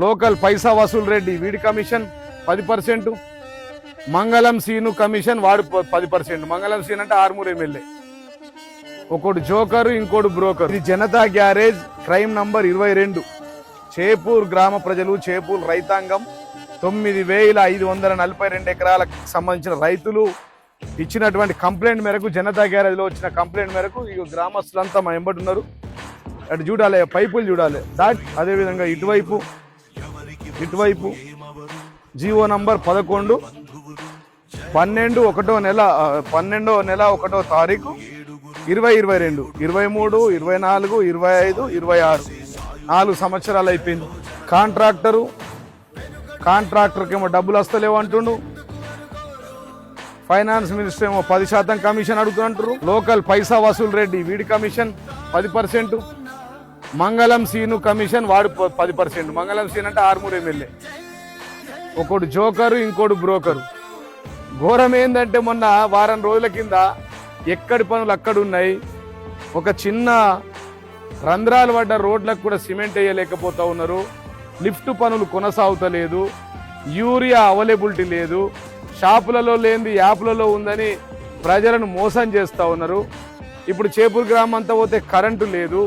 Local పైసా వసూలు రెడ్డి వీడి commission 10%, మంగళం సీను కమిషన్ వాడు 10%. మంగళం సీన్ అంటే ఆర్మూర్ ఎమ్మెల్యే. ఒకడు జోకరు, ఇంకోడు బ్రోకర్. ఇది Janata garage crime number 22. Chepur గ్రామ ప్రజలు, చేపూర్ రైతాంగం 9,542 ఎకరాలకు సంబంధించిన రైతులు ఇచ్చినటువంటి కంప్లైంట్ మేరకు, జనతా గ్యారేజ్ లో వచ్చిన కంప్లైంట్ మేరకు ఈ గ్రామస్తులంతా మా వెంబడి ఉన్నారు. అటు చూడాలి, పైపులు చూడాలి. అదేవిధంగా ఇటువైపు జీవో నంబర్ 11 12వ నెల 1వ తారీఖు 2022, 23, 24, 25, 26 4 సంవత్సరాలు అయిపోయింది. కాంట్రాక్టర్కి ఏమో డబ్బులు వస్తలేవు అంటుండు. ఫైనాన్స్ మినిస్టర్ ఏమో 10% కమిషన్ అడుగుతుంటారు. లోకల్ పైసా వసూలు రెడ్డి వీడి కమిషన్ 10%, మంగళం సీను కమిషన్ వాడు 10%. మంగళం సీన్ అంటే ఆర్మూర్ ఎమ్మెల్యే. ఒకడు జోకరు, ఇంకోడు బ్రోకరు. ఘోరం ఏంటంటే మొన్న వారం రోజుల కింద ఎక్కడి పనులు అక్కడ ఉన్నాయి. ఒక చిన్న రంధ్రాలు పడ్డ రోడ్లకు కూడా సిమెంట్ వేయలేకపోతా ఉన్నారు. లిఫ్ట్ పనులు కొనసాగుతలేదు. యూరియా అవైలబిలిటీ లేదు. షాపులలో లేనిది యాప్లలో ఉందని ప్రజలను మోసం చేస్తూ ఉన్నారు. ఇప్పుడు చేపూర్ గ్రామం అంతా పోతే కరెంటు లేదు.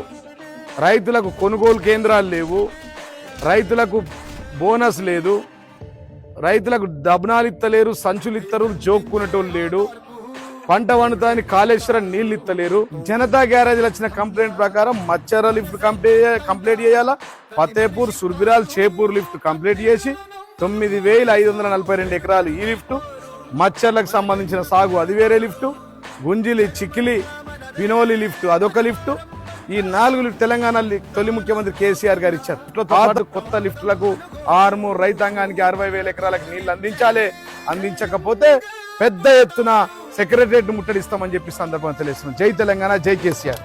రైతులకు కొనుగోలు కేంద్రాలు లేవు. రైతులకు బోనస్ లేదు. రైతులకు దబ్నాలు ఇత్తలేరు, సంచులు ఇత్తరు, జోక్కునేటోళ్ళు లేడు. పంట వండుతాని కాళేశ్వరం నీళ్ళు ఇత్తలేరు. జనతా గ్యారేజ్లు వచ్చిన కంప్లైంట్ ప్రకారం మచ్చర లిఫ్ట్ కంప్లీట్ చేయాలా, ఫతేపూర్, సుర్బిరాల్, చేపూర్ లిఫ్ట్ కంప్లీట్ చేసి 9,542 ఎకరాలు ఈ లిఫ్ట్. మచ్చర్లకు సంబంధించిన సాగు అది వేరే లిఫ్ట్. గుంజిలి, చిక్కిలి, పినోలి లిఫ్ట్ అదొక లిఫ్ట్. ఈ 4 లిఫ్ట్ తెలంగాణ తొలి ముఖ్యమంత్రి కేసీఆర్ గారు ఇచ్చారు. కొత్త లిఫ్టులకు ఆర్మూర్ రైతాంగానికి 60,000 ఎకరాలకు నీళ్లు అందించాలి. అందించకపోతే పెద్ద ఎత్తున సెక్రటరియట్ ముట్టడిస్తామని చెప్పి సందర్భంగా తెలుస్తున్నాం. జై తెలంగాణ, జై కేసీఆర్.